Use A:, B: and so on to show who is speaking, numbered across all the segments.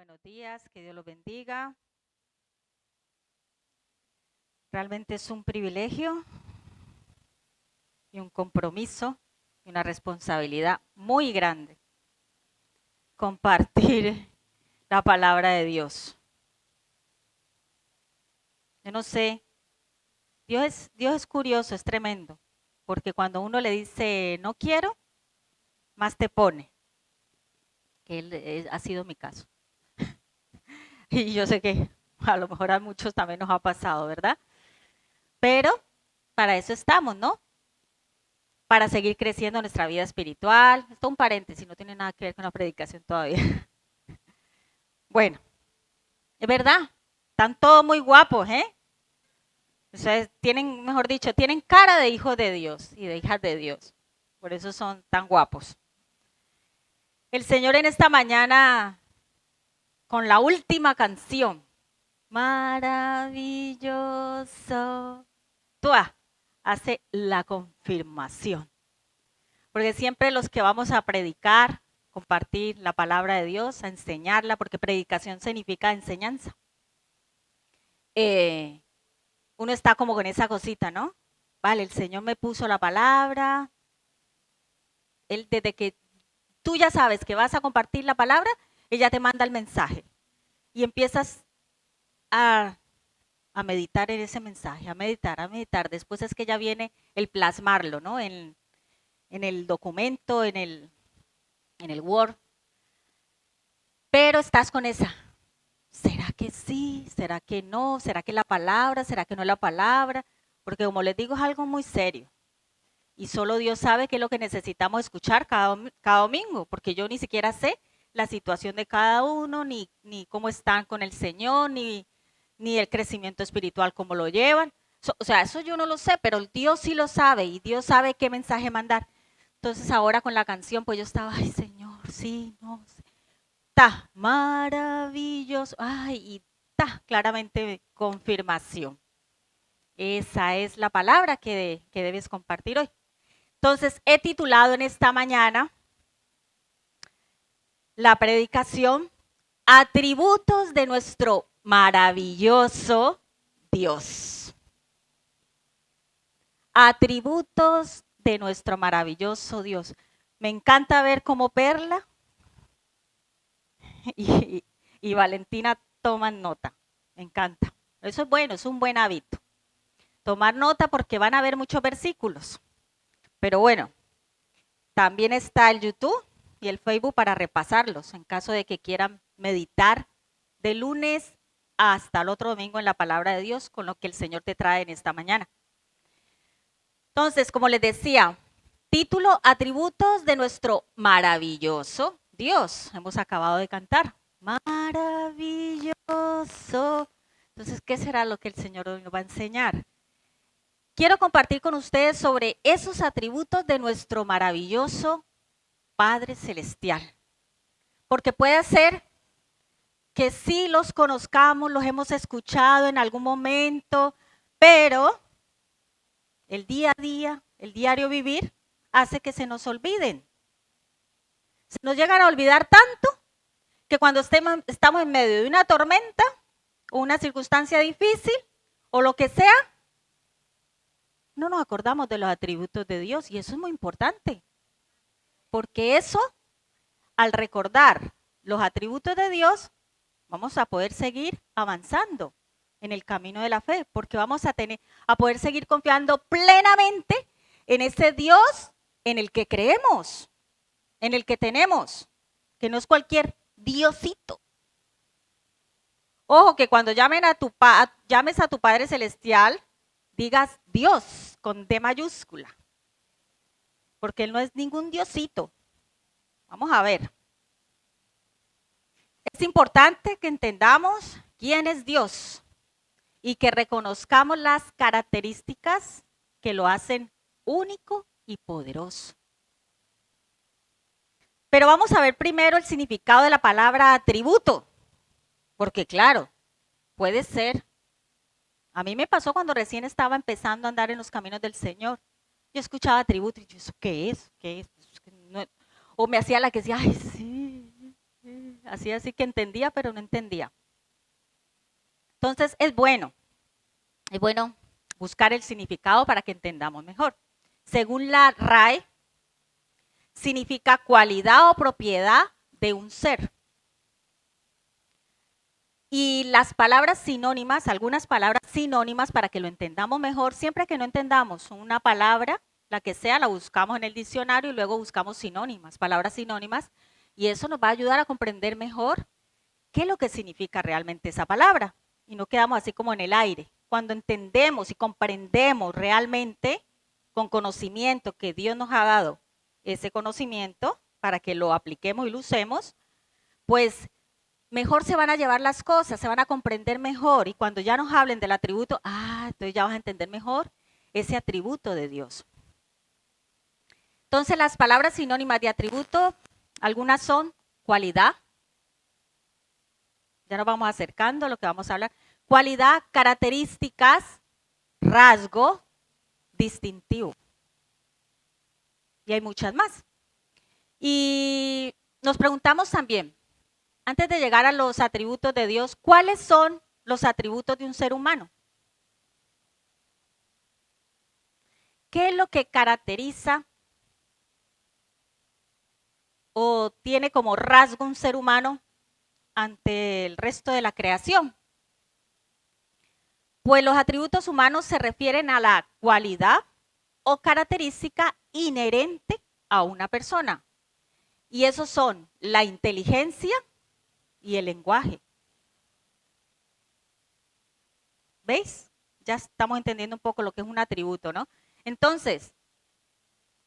A: Buenos días, que Dios los bendiga. Realmente es un privilegio y un compromiso y una responsabilidad muy grande compartir la palabra de Dios. Yo no sé, Dios es curioso, es tremendo, porque cuando uno le dice no quiero, más te pone, que ha sido mi caso. Y yo sé que a lo mejor a muchos también nos ha pasado, ¿verdad? Pero para eso estamos, ¿no? Para seguir creciendo en nuestra vida espiritual. Esto es un paréntesis, no tiene nada que ver con la predicación todavía. Bueno, es verdad, están todos muy guapos, ¿eh? Ustedes tienen, mejor dicho, tienen cara de hijos de Dios y de hijas de Dios. Por eso son tan guapos. El Señor en esta mañana, con la última canción, maravilloso, hace la confirmación. Porque siempre los que vamos a predicar, compartir la palabra de Dios, a enseñarla, porque predicación significa enseñanza. Uno está como con esa cosita, ¿no? Vale, el Señor me puso la palabra. Él, desde que tú ya sabes que vas a compartir la palabra, Él ya te manda el mensaje. Y empiezas a meditar en ese mensaje, a meditar, a meditar. Después es que ya viene el plasmarlo, ¿no? En el documento, en el Word. Pero estás con esa. ¿Será que sí? ¿Será que no? ¿Será que la palabra? ¿Será que no la palabra? Porque como les digo, es algo muy serio. Y solo Dios sabe qué es lo que necesitamos escuchar cada domingo, porque yo ni siquiera sé la situación de cada uno, ni cómo están con el Señor, ni el crecimiento espiritual, cómo lo llevan. O sea, eso yo no lo sé, pero Dios sí lo sabe y Dios sabe qué mensaje mandar. Entonces ahora con la canción, pues yo estaba, ay Señor, sí, no, sí. Está maravilloso, ay, y está claramente confirmación. Esa es la palabra que debes compartir hoy. Entonces, he titulado en esta mañana la predicación Atributos de nuestro maravilloso Dios. Atributos de nuestro maravilloso Dios. Me encanta ver cómo Perla y Valentina toman nota. Me encanta. Eso es bueno, es un buen hábito. Tomar nota porque van a ver muchos versículos. Pero bueno, también está el YouTube y el Facebook para repasarlos en caso de que quieran meditar de lunes hasta el otro domingo en la palabra de Dios con lo que el Señor te trae en esta mañana. Entonces, como les decía, título, atributos de nuestro maravilloso Dios. Hemos acabado de cantar. Maravilloso. Entonces, ¿qué será lo que el Señor hoy nos va a enseñar? Quiero compartir con ustedes sobre esos atributos de nuestro maravilloso Padre Celestial. Porque puede ser que sí los conozcamos, los hemos escuchado en algún momento, pero el día a día, el diario vivir, hace que se nos olviden. Se nos llegan a olvidar tanto que cuando estamos en medio de una tormenta o una circunstancia difícil o lo que sea, no nos acordamos de los atributos de Dios y eso es muy importante. Porque eso, al recordar los atributos de Dios, vamos a poder seguir avanzando en el camino de la fe, porque vamos a poder seguir confiando plenamente en ese Dios en el que creemos, en el que tenemos, que no es cualquier Diosito. Ojo, que cuando llames a tu Padre Celestial, digas Dios con D mayúscula, porque Él no es ningún Diosito. Vamos a ver. Es importante que entendamos quién es Dios y que reconozcamos las características que lo hacen único y poderoso. Pero vamos a ver primero el significado de la palabra atributo, porque claro, puede ser. A mí me pasó cuando recién estaba empezando a andar en los caminos del Señor. Yo escuchaba atributo y yo, ¿eso qué es? ¿Qué es? No, o me hacía la que decía, ay, sí. Así que entendía, pero no entendía. Entonces es bueno buscar el significado para que entendamos mejor. Según la RAE, significa cualidad o propiedad de un ser. Y las palabras sinónimas, algunas palabras sinónimas para que lo entendamos mejor, siempre que no entendamos una palabra, la que sea, la buscamos en el diccionario y luego buscamos sinónimas, palabras sinónimas, y eso nos va a ayudar a comprender mejor qué es lo que significa realmente esa palabra. Y no quedamos así como en el aire. Cuando entendemos y comprendemos realmente con conocimiento que Dios nos ha dado ese conocimiento para que lo apliquemos y lo usemos, pues mejor se van a llevar las cosas, se van a comprender mejor. Y cuando ya nos hablen del atributo, entonces ya vas a entender mejor ese atributo de Dios. Entonces las palabras sinónimas de atributo, algunas son cualidad. Ya nos vamos acercando a lo que vamos a hablar. Cualidad, características, rasgo, distintivo. Y hay muchas más. Y nos preguntamos también, antes de llegar a los atributos de Dios, ¿cuáles son los atributos de un ser humano? ¿Qué es lo que caracteriza o tiene como rasgo un ser humano ante el resto de la creación? Pues los atributos humanos se refieren a la cualidad o característica inherente a una persona. Y esos son la inteligencia y el lenguaje. ¿Veis? Ya estamos entendiendo un poco lo que es un atributo, ¿no? Entonces,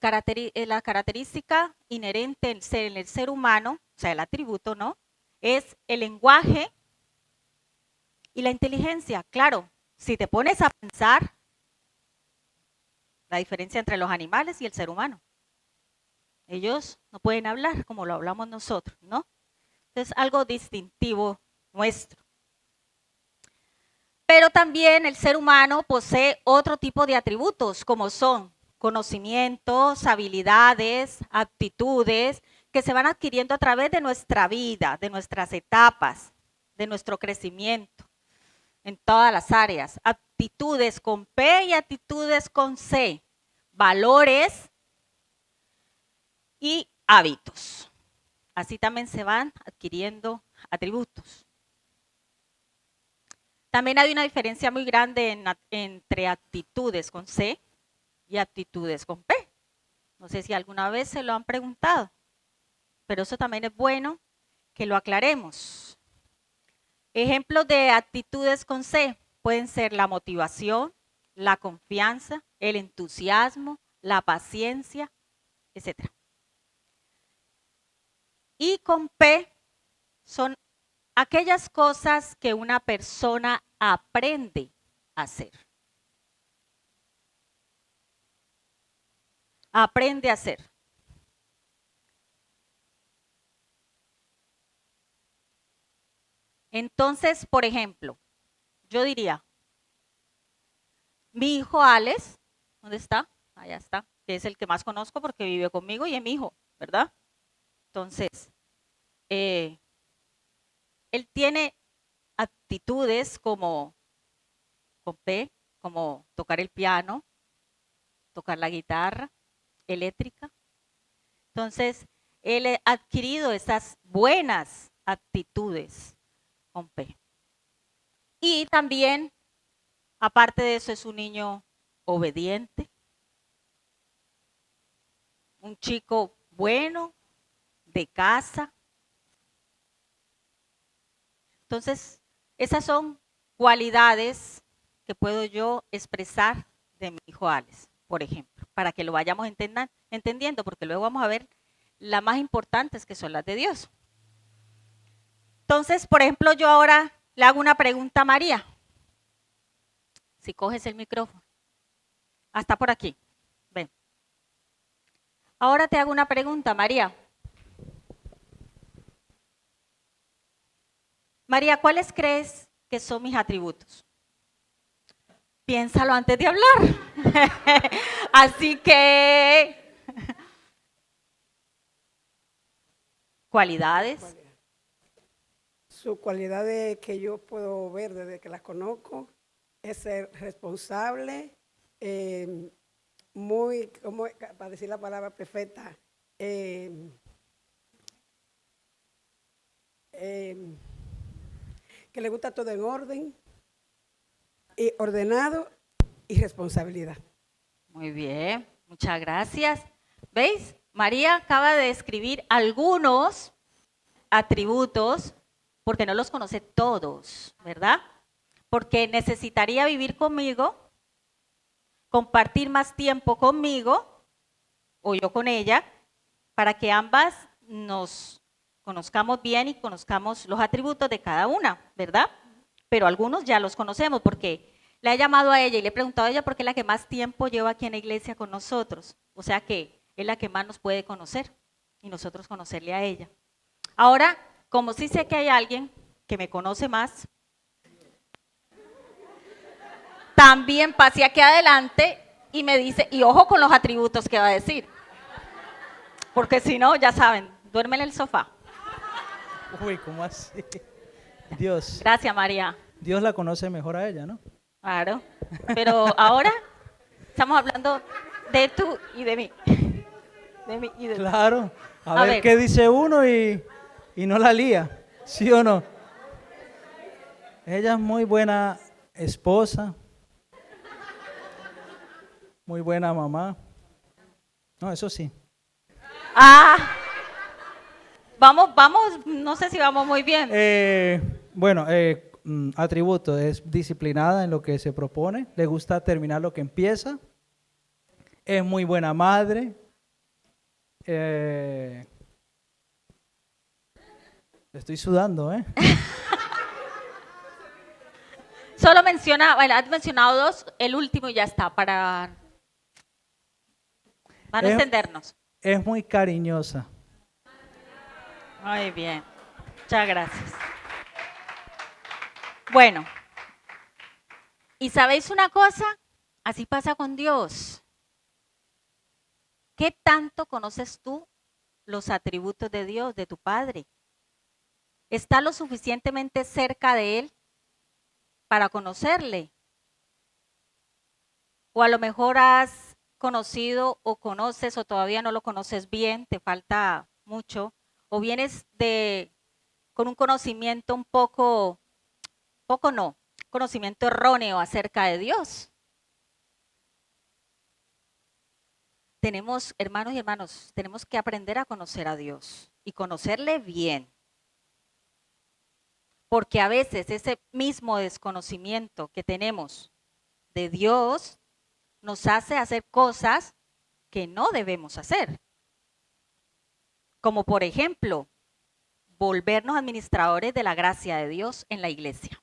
A: la característica inherente en el ser humano, o sea, el atributo, ¿no? Es el lenguaje y la inteligencia. Claro, si te pones a pensar la diferencia entre los animales y el ser humano. Ellos no pueden hablar como lo hablamos nosotros, ¿no? Es algo distintivo nuestro. Pero también el ser humano posee otro tipo de atributos, como son conocimientos, habilidades, aptitudes, que se van adquiriendo a través de nuestra vida, de nuestras etapas, de nuestro crecimiento, en todas las áreas. Aptitudes con P y aptitudes con C. Valores y hábitos. Así también se van adquiriendo atributos. También hay una diferencia muy grande entre aptitudes con C y aptitudes con P. No sé si alguna vez se lo han preguntado, pero eso también es bueno que lo aclaremos. Ejemplos de aptitudes con C pueden ser la motivación, la confianza, el entusiasmo, la paciencia, etc. Y con P son aquellas cosas que una persona aprende a hacer. Aprende a hacer. Entonces, por ejemplo, yo diría, mi hijo Alex, ¿dónde está? Allá está, que es el que más conozco porque vive conmigo y es mi hijo, ¿verdad? Entonces, él tiene aptitudes como con P, como tocar el piano, tocar la guitarra eléctrica. Entonces, él ha adquirido esas buenas aptitudes con P. Y también, aparte de eso, es un niño obediente, un chico bueno, de casa. Entonces, esas son cualidades que puedo yo expresar de mi hijo Alex, por ejemplo, para que lo vayamos entendiendo, porque luego vamos a ver las más importantes que son las de Dios. Entonces, por ejemplo, yo ahora le hago una pregunta a María. Si coges el micrófono. Hasta por aquí. Ven. Ahora te hago una pregunta, María. María, ¿cuáles crees que son mis atributos? Piénsalo antes de hablar. Así que, cualidades,
B: Sus cualidades que yo puedo ver desde que las conozco es ser responsable, muy, para decir la palabra perfecta, eh, que le gusta todo en orden, y ordenado y responsabilidad.
A: Muy bien, muchas gracias. ¿Veis? María acaba de describir algunos atributos, porque no los conoce todos, ¿verdad? Porque necesitaría vivir conmigo, compartir más tiempo conmigo, o yo con ella, para que ambas nos conozcamos bien y conozcamos los atributos de cada una, ¿verdad? Pero algunos ya los conocemos porque le he llamado a ella y le he preguntado a ella por qué es la que más tiempo lleva aquí en la iglesia con nosotros. O sea que es la que más nos puede conocer y nosotros conocerle a ella. Ahora, como sí sé que hay alguien que me conoce más, también pasé aquí adelante y me dice, y ojo con los atributos que va a decir. Porque si no, ya saben, duerme en el sofá.
C: Uy, ¿cómo así? Dios.
A: Gracias, María.
C: Dios la conoce mejor a ella, ¿no?
A: Claro. Pero ahora estamos hablando de tú y de mí. De mí y de tú.
C: Claro. A
A: ver.
C: ver qué dice uno y no la lía. ¿Sí o no? Ella es muy buena esposa. Muy buena mamá. No, eso sí.
A: Vamos, no sé si vamos muy bien.
C: Bueno, atributo, es disciplinada en lo que se propone, le gusta terminar lo que empieza, es muy buena madre, estoy sudando,
A: Solo menciona, bueno, has mencionado dos, el último y ya está, para no extendernos.
C: Es muy cariñosa.
A: Muy bien, muchas gracias. Bueno, ¿y sabéis una cosa? Así pasa con Dios. ¿Qué tanto conoces tú los atributos de Dios, de tu Padre? ¿Estás lo suficientemente cerca de Él para conocerle? O a lo mejor has conocido o conoces o todavía no lo conoces bien, te falta mucho, o vienes con un conocimiento un poco no, conocimiento erróneo acerca de Dios. Tenemos, hermanos y hermanas, tenemos que aprender a conocer a Dios y conocerle bien. Porque a veces ese mismo desconocimiento que tenemos de Dios nos hace hacer cosas que no debemos hacer. Como por ejemplo, volvernos administradores de la gracia de Dios en la iglesia.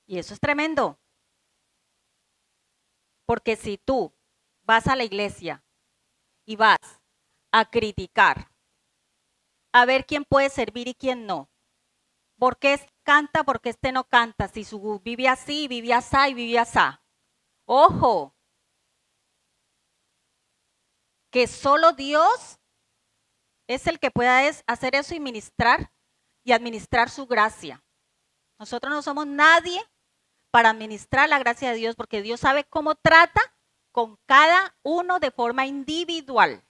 A: Y eso es tremendo. Porque si tú vas a la iglesia y vas a criticar, a ver quién puede servir y quién no, ¿por qué este canta, por qué este no canta? Si vive así, vive así y vive así. Ojo, que solo Dios es el que pueda hacer eso y ministrar y administrar su gracia. Nosotros no somos nadie para administrar la gracia de Dios porque Dios sabe cómo trata con cada uno de forma individual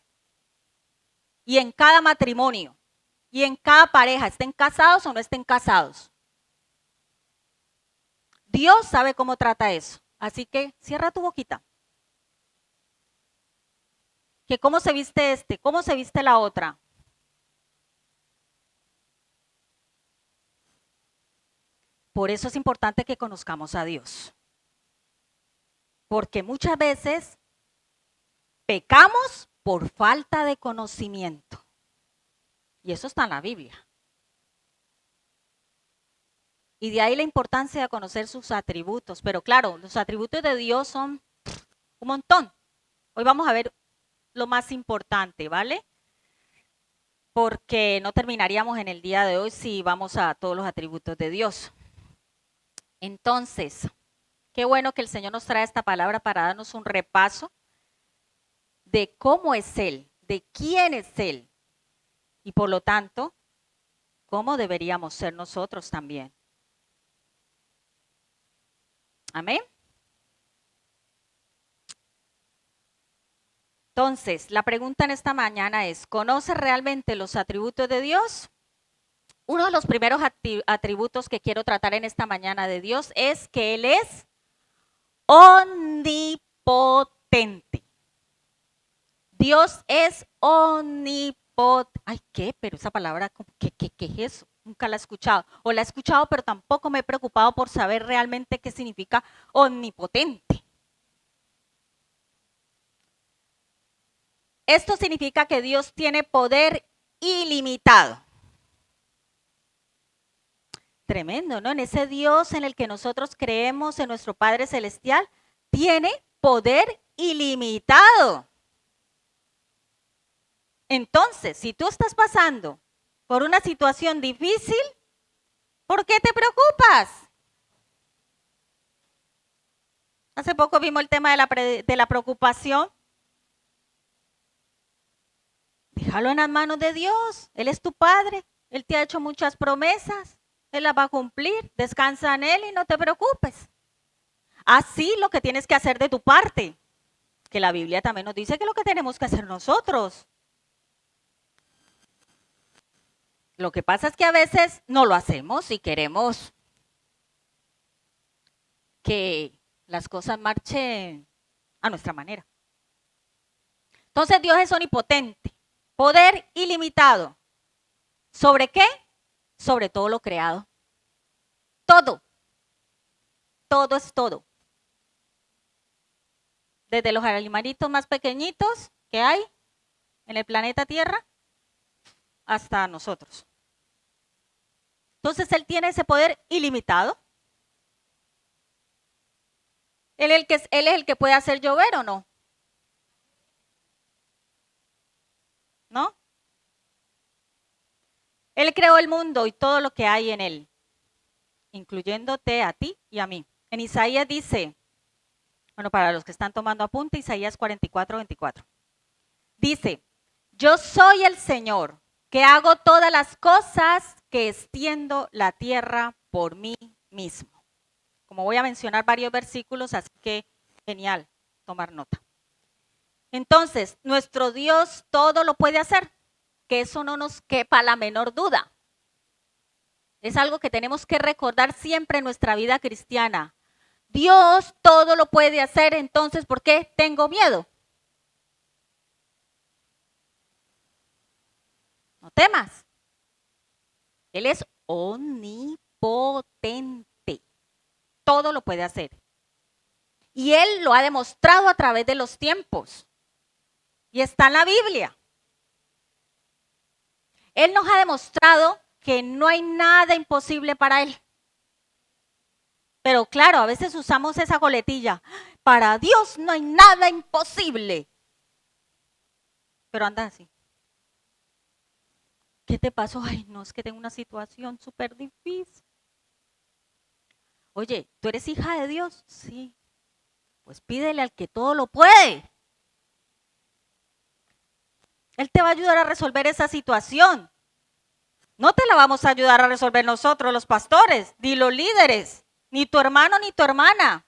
A: y en cada matrimonio y en cada pareja, estén casados o no estén casados. Dios sabe cómo trata eso. Así que cierra tu boquita. Que cómo se viste este, cómo se viste la otra. Por eso es importante que conozcamos a Dios. Porque muchas veces pecamos por falta de conocimiento. Y eso está en la Biblia. Y de ahí la importancia de conocer sus atributos. Pero claro, los atributos de Dios son un montón. Hoy vamos a ver lo más importante, ¿vale? Porque no terminaríamos en el día de hoy si vamos a todos los atributos de Dios. Entonces, qué bueno que el Señor nos trae esta palabra para darnos un repaso de cómo es Él, de quién es Él. Y por lo tanto, ¿cómo deberíamos ser nosotros también? Amén. Entonces, la pregunta en esta mañana es, ¿conoces realmente los atributos de Dios? Uno de los primeros atributos que quiero tratar en esta mañana de Dios es que Él es omnipotente. Dios es omnipotente. Ay, ¿qué? Pero esa palabra, ¿qué es eso? Nunca la he escuchado. O la he escuchado, pero tampoco me he preocupado por saber realmente qué significa omnipotente. Esto significa que Dios tiene poder ilimitado. Tremendo, ¿no? En ese Dios en el que nosotros creemos, en nuestro Padre Celestial, tiene poder ilimitado. Entonces, si tú estás pasando por una situación difícil, ¿por qué te preocupas? Hace poco vimos el tema de la preocupación. Déjalo en las manos de Dios. Él es tu Padre. Él te ha hecho muchas promesas. Él las va a cumplir. Descansa en Él y no te preocupes. Así lo que tienes que hacer de tu parte. Que la Biblia también nos dice que lo que tenemos que hacer nosotros. Lo que pasa es que a veces no lo hacemos y queremos que las cosas marchen a nuestra manera. Entonces Dios es omnipotente, poder ilimitado. ¿Sobre qué? Sobre todo lo creado. Todo. Todo es todo. Desde los animalitos más pequeñitos que hay en el planeta Tierra hasta nosotros. Entonces Él tiene ese poder ilimitado. Él es el que puede hacer llover o no. ¿No? Él creó el mundo y todo lo que hay en él, incluyéndote a ti y a mí. En Isaías dice, bueno, para los que están tomando apunte, Isaías 44:24. Dice, yo soy el Señor, que hago todas las cosas, que extiendo la tierra por mí mismo. Como voy a mencionar varios versículos, así que genial tomar nota. Entonces, nuestro Dios todo lo puede hacer, que eso no nos quepa la menor duda. Es algo que tenemos que recordar siempre en nuestra vida cristiana. Dios todo lo puede hacer, entonces, ¿por qué tengo miedo? No temas. Él es omnipotente. Todo lo puede hacer. Y Él lo ha demostrado a través de los tiempos. Y está en la Biblia. Él nos ha demostrado que no hay nada imposible para Él. Pero claro, a veces usamos esa coletilla. Para Dios no hay nada imposible. Pero anda así. ¿Qué te pasó? Ay, no, es que tengo una situación súper difícil. Oye, ¿tú eres hija de Dios? Sí. Pues pídele al que todo lo puede. Él te va a ayudar a resolver esa situación. No te la vamos a ayudar a resolver nosotros, los pastores, ni los líderes, ni tu hermano ni tu hermana,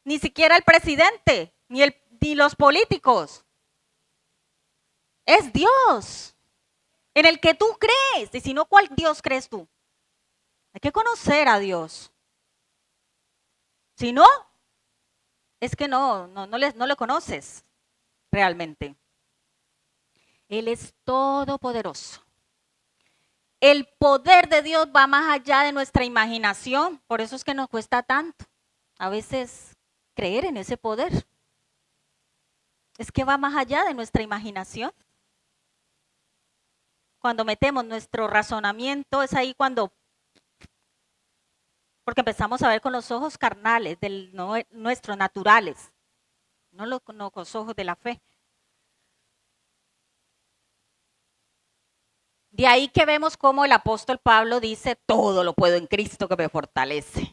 A: ni siquiera el presidente, ni los políticos. Es Dios en el que tú crees. Y si no, ¿cuál Dios crees tú? Hay que conocer a Dios. Si no, es que no le conoces realmente. Él es todopoderoso. El poder de Dios va más allá de nuestra imaginación. Por eso es que nos cuesta tanto a veces creer en ese poder. Es que va más allá de nuestra imaginación. Cuando metemos nuestro razonamiento, es ahí porque empezamos a ver con los ojos carnales, nuestros naturales, no con los ojos de la fe. De ahí que vemos cómo el apóstol Pablo dice, todo lo puedo en Cristo que me fortalece.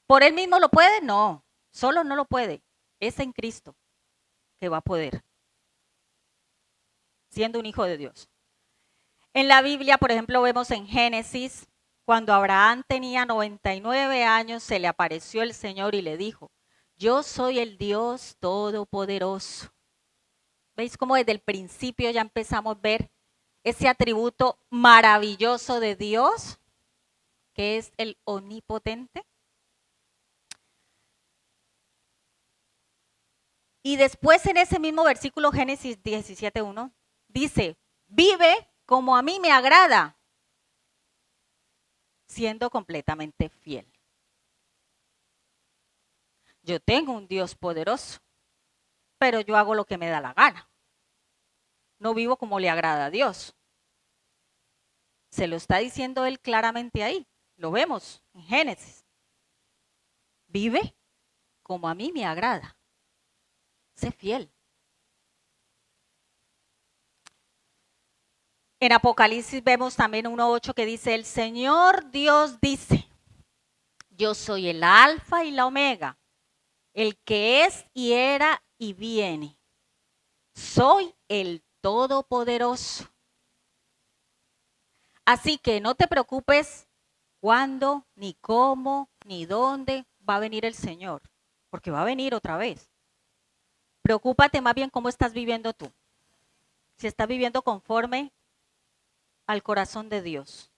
A: ¿Por él mismo lo puede? No, solo no lo puede. Es en Cristo que va a poder. siendo un hijo de Dios. En la Biblia, por ejemplo, vemos en Génesis, cuando Abraham tenía 99 años, se le apareció el Señor y le dijo, yo soy el Dios Todopoderoso. ¿Veis cómo desde el principio ya empezamos a ver ese atributo maravilloso de Dios, que es el omnipotente? Y después en ese mismo versículo, Génesis 17:1, dice, vive como a mí me agrada, siendo completamente fiel. Yo tengo un Dios poderoso, pero yo hago lo que me da la gana. No vivo como le agrada a Dios. Se lo está diciendo él claramente ahí. Lo vemos en Génesis. Vive como a mí me agrada. Sé fiel. En Apocalipsis vemos también 1:8 que dice, el Señor Dios dice, yo soy el alfa y la omega, el que es y era y viene. Soy el Todopoderoso. Así que no te preocupes cuándo, ni cómo, ni dónde va a venir el Señor, porque va a venir otra vez. Preocúpate más bien cómo estás viviendo tú. Si estás viviendo conforme al corazón de Dios.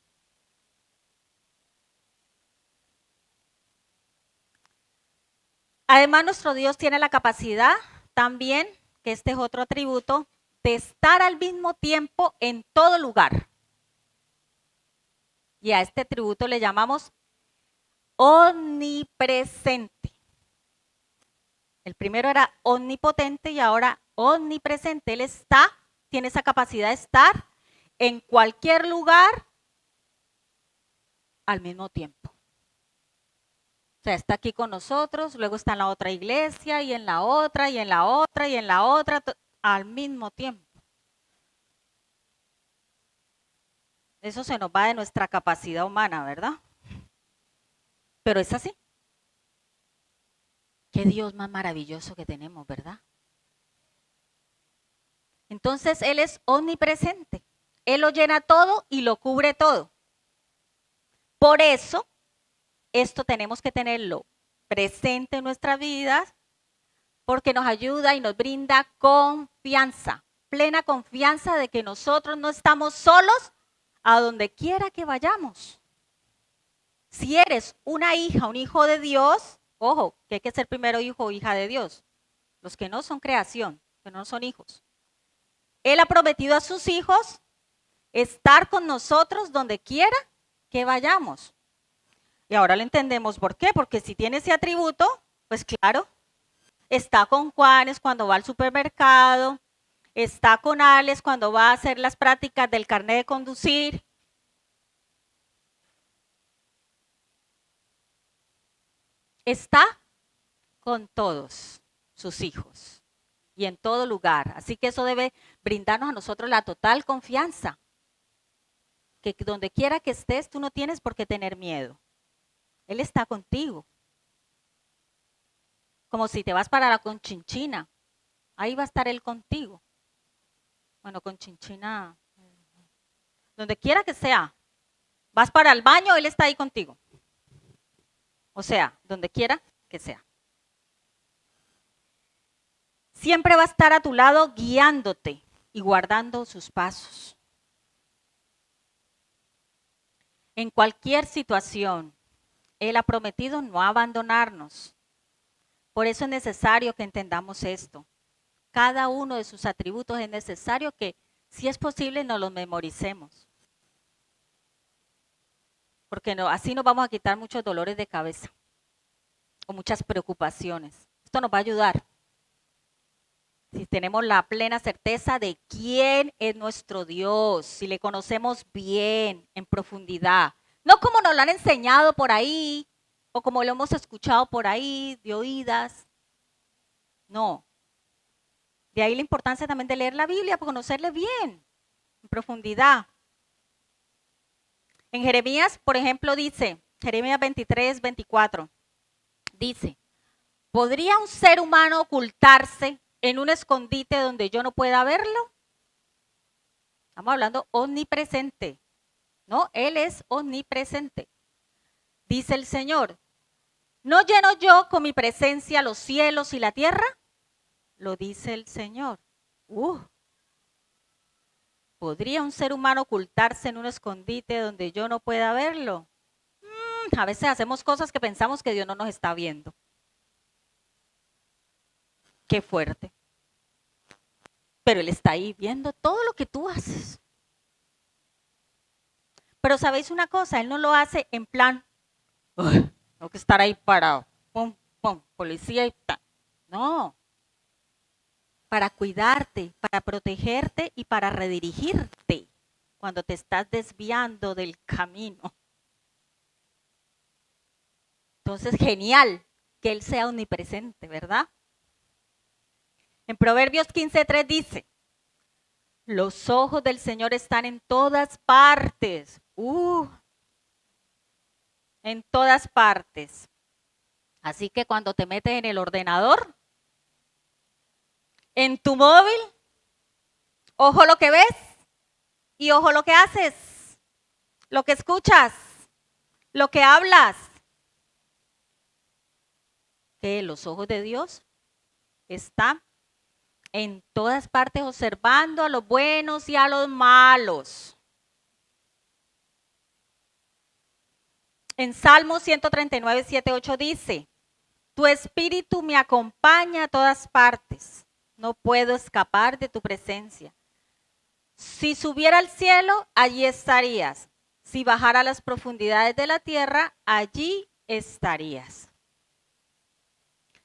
A: Además, nuestro Dios tiene la capacidad también, que este es otro atributo, de estar al mismo tiempo en todo lugar. Y a este atributo le llamamos omnipresente. El primero era omnipotente y ahora omnipresente. Él tiene esa capacidad de estar en cualquier lugar al mismo tiempo. O sea, está aquí con nosotros, luego está en la otra iglesia y en la otra y en la otra y en la otra, al mismo tiempo. Eso se nos va de nuestra capacidad humana, ¿verdad? Pero es así. Qué Dios más maravilloso que tenemos, ¿verdad? Entonces, Él es omnipresente. Él lo llena todo y lo cubre todo. Por eso, esto tenemos que tenerlo presente en nuestras vidas, porque nos ayuda y nos brinda confianza, plena confianza de que nosotros no estamos solos a donde quiera que vayamos. Si eres una hija, un hijo de Dios, ojo, que hay que ser primero hijo o hija de Dios. Los que no son creación, que no son hijos. Él ha prometido a sus hijos estar con nosotros donde quiera que vayamos. Y ahora lo entendemos por qué, porque si tiene ese atributo, pues claro, está con Juanes cuando va al supermercado, está con Alex cuando va a hacer las prácticas del carnet de conducir. Está con todos sus hijos y en todo lugar. Así que eso debe brindarnos a nosotros la total confianza. Que donde quiera que estés, tú no tienes por qué tener miedo. Él está contigo. Como si te vas para la Conchinchina, ahí va a estar Él contigo. Bueno, Conchinchina, donde quiera que sea, vas para el baño, Él está ahí contigo. O sea, donde quiera que sea. Siempre va a estar a tu lado guiándote y guardando sus pasos. En cualquier situación, Él ha prometido no abandonarnos. Por eso es necesario que entendamos esto. Cada uno de sus atributos es necesario que, si es posible, nos los memoricemos. Porque no, así nos vamos a quitar muchos dolores de cabeza o muchas preocupaciones. Esto nos va a ayudar. Si tenemos la plena certeza de quién es nuestro Dios, si le conocemos bien, en profundidad. No como nos lo han enseñado por ahí, o como lo hemos escuchado por ahí, de oídas. No. De ahí la importancia también de leer la Biblia, para conocerle bien, en profundidad. En Jeremías, por ejemplo, dice, Jeremías 23:24, dice, ¿podría un ser humano ocultarse en un escondite donde yo no pueda verlo? Estamos hablando omnipresente, ¿no? Él es omnipresente. Dice el Señor, ¿no lleno yo con mi presencia los cielos y la tierra? Lo dice el Señor. ¿Podría un ser humano ocultarse en un escondite donde yo no pueda verlo? A veces hacemos cosas que pensamos que Dios no nos está viendo. Qué fuerte. Pero Él está ahí viendo todo lo que tú haces. Pero ¿sabéis una cosa? Él no lo hace en plan, tengo que estar ahí parado, pum, pum, policía y tal. No. Para cuidarte, para protegerte y para redirigirte cuando te estás desviando del camino. Entonces, genial que Él sea omnipresente, ¿verdad? En Proverbios 15:3 dice, los ojos del Señor están en todas partes. En todas partes. Así que cuando te metes en el ordenador, en tu móvil, ojo lo que ves y ojo lo que haces, lo que escuchas, lo que hablas. Que los ojos de Dios están en todas partes observando a los buenos y a los malos. En Salmo 139, 7, 8 dice, tu espíritu me acompaña a todas partes, no puedo escapar de tu presencia. Si subiera al cielo, allí estarías. Si bajara a las profundidades de la tierra, allí estarías.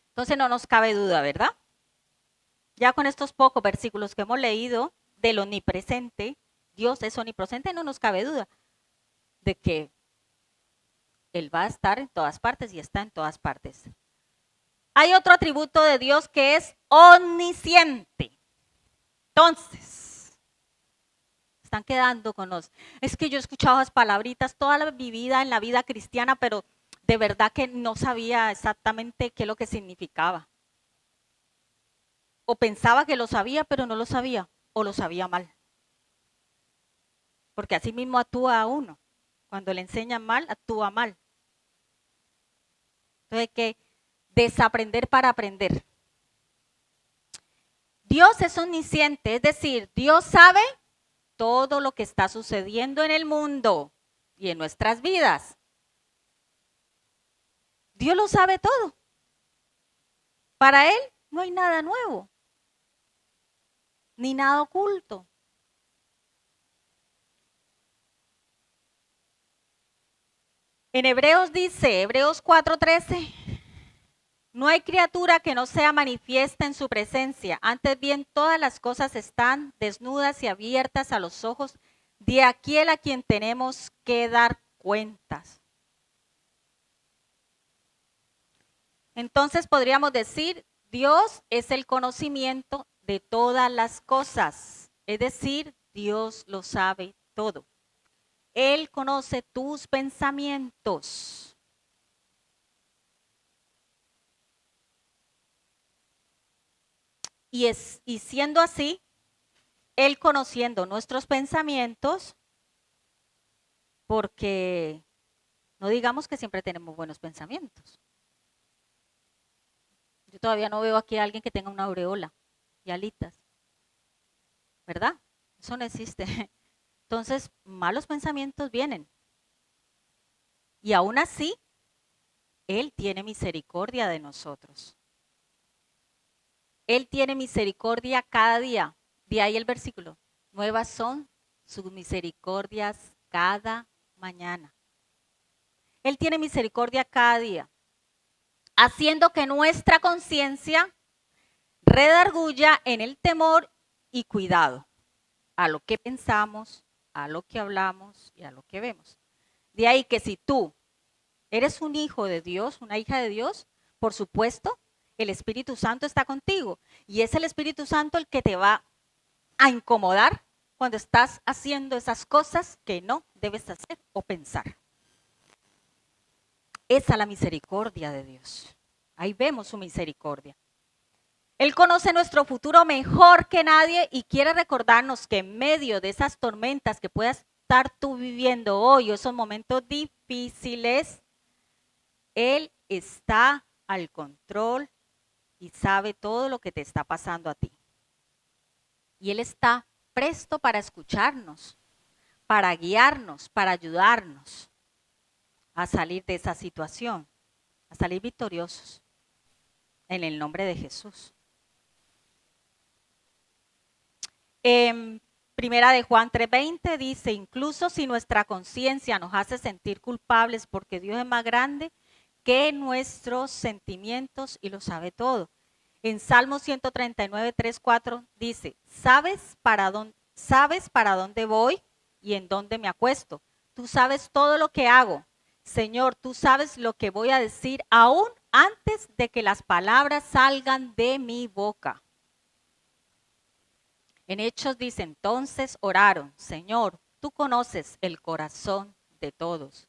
A: Entonces no nos cabe duda, ¿verdad? Ya con estos pocos versículos que hemos leído del omnipresente, Dios es omnipresente, no nos cabe duda de que Él va a estar en todas partes y está en todas partes. Hay otro atributo de Dios que es omnisciente. Entonces, están quedando con los... Es que yo he escuchado las palabritas toda mi vida en la vida cristiana, pero de verdad que no sabía exactamente qué es lo que significaba. O pensaba que lo sabía, pero no lo sabía, o lo sabía mal. Porque así mismo actúa a uno. Cuando le enseñan mal, actúa mal. Entonces hay que desaprender para aprender. Dios es omnisciente, es decir, Dios sabe todo lo que está sucediendo en el mundo y en nuestras vidas. Dios lo sabe todo. Para Él no hay nada nuevo, ni nada oculto. En Hebreos dice, Hebreos 4:13, no hay criatura que no sea manifiesta en su presencia, antes bien todas las cosas están desnudas y abiertas a los ojos de aquel a quien tenemos que dar cuentas. Entonces podríamos decir, Dios es el conocimiento de todas las cosas, es decir, Dios lo sabe todo. Él conoce tus pensamientos. Y siendo así, Él conociendo nuestros pensamientos, porque no digamos que siempre tenemos buenos pensamientos. Yo todavía no veo aquí a alguien que tenga una aureola y alitas, ¿verdad? Eso no existe. Entonces, malos pensamientos vienen. Y aún así, Él tiene misericordia de nosotros. Él tiene misericordia cada día. De ahí el versículo. Nuevas son sus misericordias cada mañana. Él tiene misericordia cada día, haciendo que nuestra conciencia redarguya en el temor y cuidado a lo que pensamos, a lo que hablamos y a lo que vemos. De ahí que si tú eres un hijo de Dios, una hija de Dios, por supuesto, el Espíritu Santo está contigo. Y es el Espíritu Santo el que te va a incomodar cuando estás haciendo esas cosas que no debes hacer o pensar. Esa es la misericordia de Dios. Ahí vemos su misericordia. Él conoce nuestro futuro mejor que nadie y quiere recordarnos que en medio de esas tormentas que puedas estar tú viviendo hoy o esos momentos difíciles, Él está al control y sabe todo lo que te está pasando a ti. Y Él está presto para escucharnos, para guiarnos, para ayudarnos a salir de esa situación, a salir victoriosos en el nombre de Jesús. Primera de Juan 3:20 dice, incluso si nuestra conciencia nos hace sentir culpables porque Dios es más grande que nuestros sentimientos y lo sabe todo. En Salmo 139, 3, 4 dice, ¿sabes para dónde voy y en dónde me acuesto? Tú sabes todo lo que hago. Señor, tú sabes lo que voy a decir aún antes de que las palabras salgan de mi boca. En Hechos dice, entonces oraron, Señor, tú conoces el corazón de todos.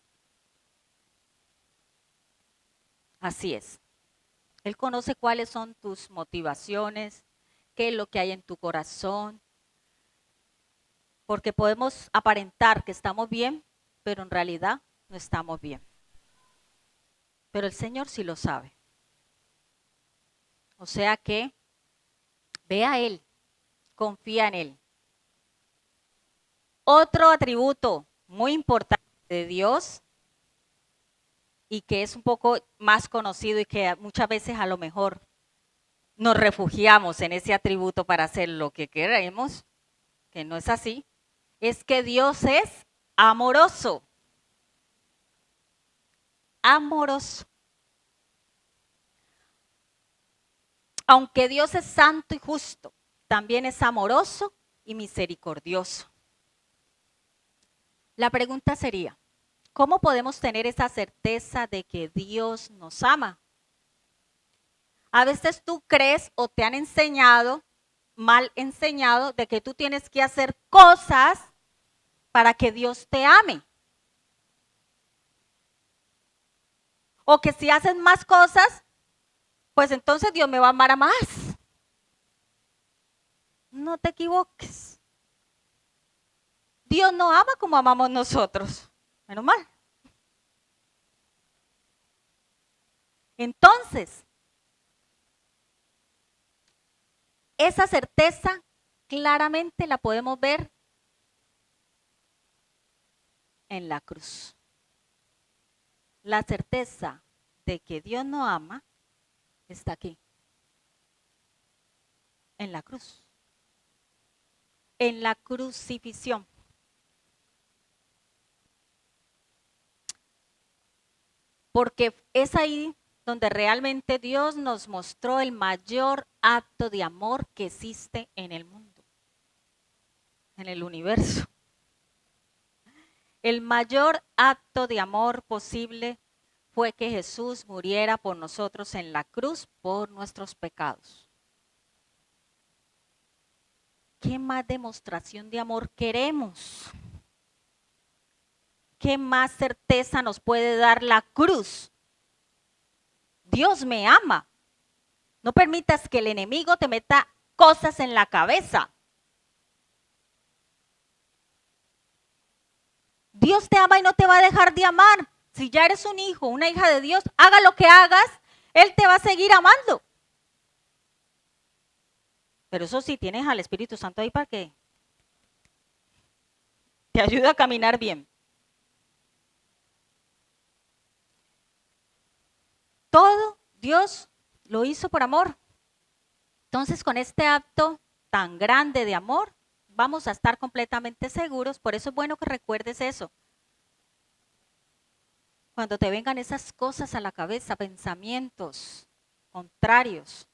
A: Así es. Él conoce cuáles son tus motivaciones, qué es lo que hay en tu corazón. Porque podemos aparentar que estamos bien, pero en realidad no estamos bien. Pero el Señor sí lo sabe. O sea que ve a Él. Confía en Él. Otro atributo muy importante de Dios y que es un poco más conocido y que muchas veces a lo mejor nos refugiamos en ese atributo para hacer lo que queremos, que no es así, es que Dios es amoroso. Amoroso. Aunque Dios es santo y justo, también es amoroso y misericordioso. La pregunta sería, ¿cómo podemos tener esa certeza de que Dios nos ama? A veces tú crees o te han enseñado, mal enseñado, de que tú tienes que hacer cosas para que Dios te ame. O que si haces más cosas, pues entonces Dios me va a amar a más. No te equivoques. Dios no ama como amamos nosotros. Menos mal. Entonces, esa certeza claramente la podemos ver en la cruz. La certeza de que Dios no ama está aquí, en la cruz, en la crucifixión. Porque es ahí donde realmente Dios nos mostró el mayor acto de amor que existe en el mundo, en el universo. El mayor acto de amor posible fue que Jesús muriera por nosotros en la cruz por nuestros pecados. ¿Qué más demostración de amor queremos? ¿Qué más certeza nos puede dar la cruz? Dios me ama. No permitas que el enemigo te meta cosas en la cabeza. Dios te ama y no te va a dejar de amar. Si ya eres un hijo, una hija de Dios, haga lo que hagas, Él te va a seguir amando. Pero eso sí, tienes al Espíritu Santo ahí para que te ayude a caminar bien. Todo Dios lo hizo por amor. Entonces, con este acto tan grande de amor, vamos a estar completamente seguros. Por eso es bueno que recuerdes eso. Cuando te vengan esas cosas a la cabeza, pensamientos contrarios,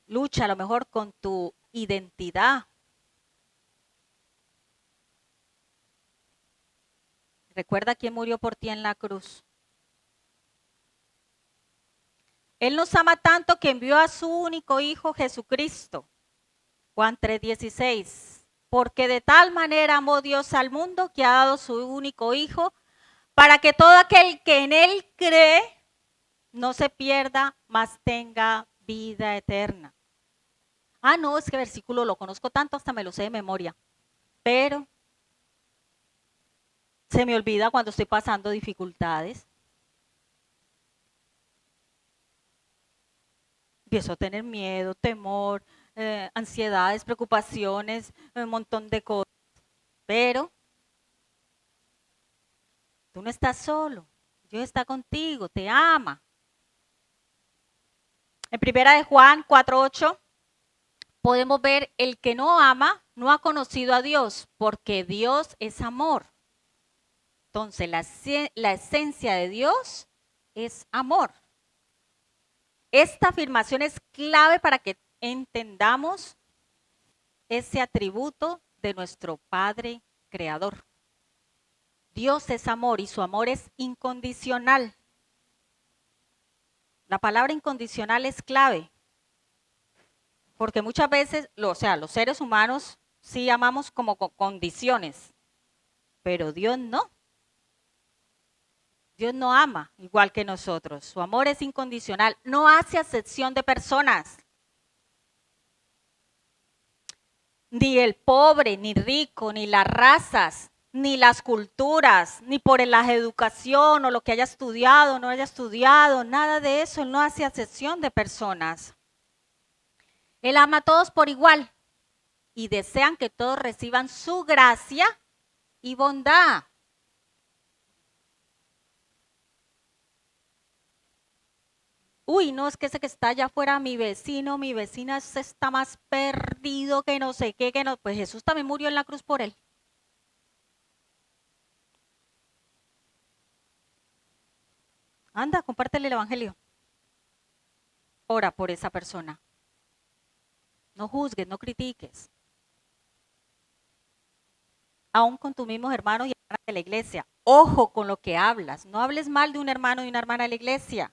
A: lucha a lo mejor con tu identidad. Recuerda quién murió por ti en la cruz. Él nos ama tanto que envió a su único Hijo Jesucristo. Juan 3:16. Porque de tal manera amó Dios al mundo que ha dado su único Hijo para que todo aquel que en Él cree no se pierda, mas tenga vida eterna. Ah, no, es que versículo lo conozco tanto, hasta me lo sé de memoria. Pero se me olvida cuando estoy pasando dificultades. Empiezo a tener miedo, temor, ansiedades, preocupaciones, un montón de cosas. Pero tú no estás solo. Dios está contigo, te ama. En primera de Juan 4:8 podemos ver el que no ama no ha conocido a Dios, porque Dios es amor. Entonces la esencia de Dios es amor. Esta afirmación es clave para que entendamos ese atributo de nuestro Padre Creador. Dios es amor y su amor es incondicional. La palabra incondicional es clave, porque muchas veces, los seres humanos sí amamos como con condiciones, pero Dios no. Dios no ama igual que nosotros. Su amor es incondicional, no hace acepción de personas. Ni el pobre, ni rico, ni las razas, ni las culturas, ni por la educación o lo que haya estudiado o no haya estudiado, nada de eso. Él no hace acepción de personas. Él ama a todos por igual y desean que todos reciban su gracia y bondad. Uy, no, es que ese que está allá afuera, mi vecino, mi vecina, ese está más perdido que no sé qué, que no. Pues Jesús también murió en la cruz por él. Anda, compártele el evangelio. Ora por esa persona. No juzgues, no critiques. Aún con tus mismos hermanos y hermanas de la iglesia. Ojo con lo que hablas. No hables mal de un hermano y una hermana de la iglesia.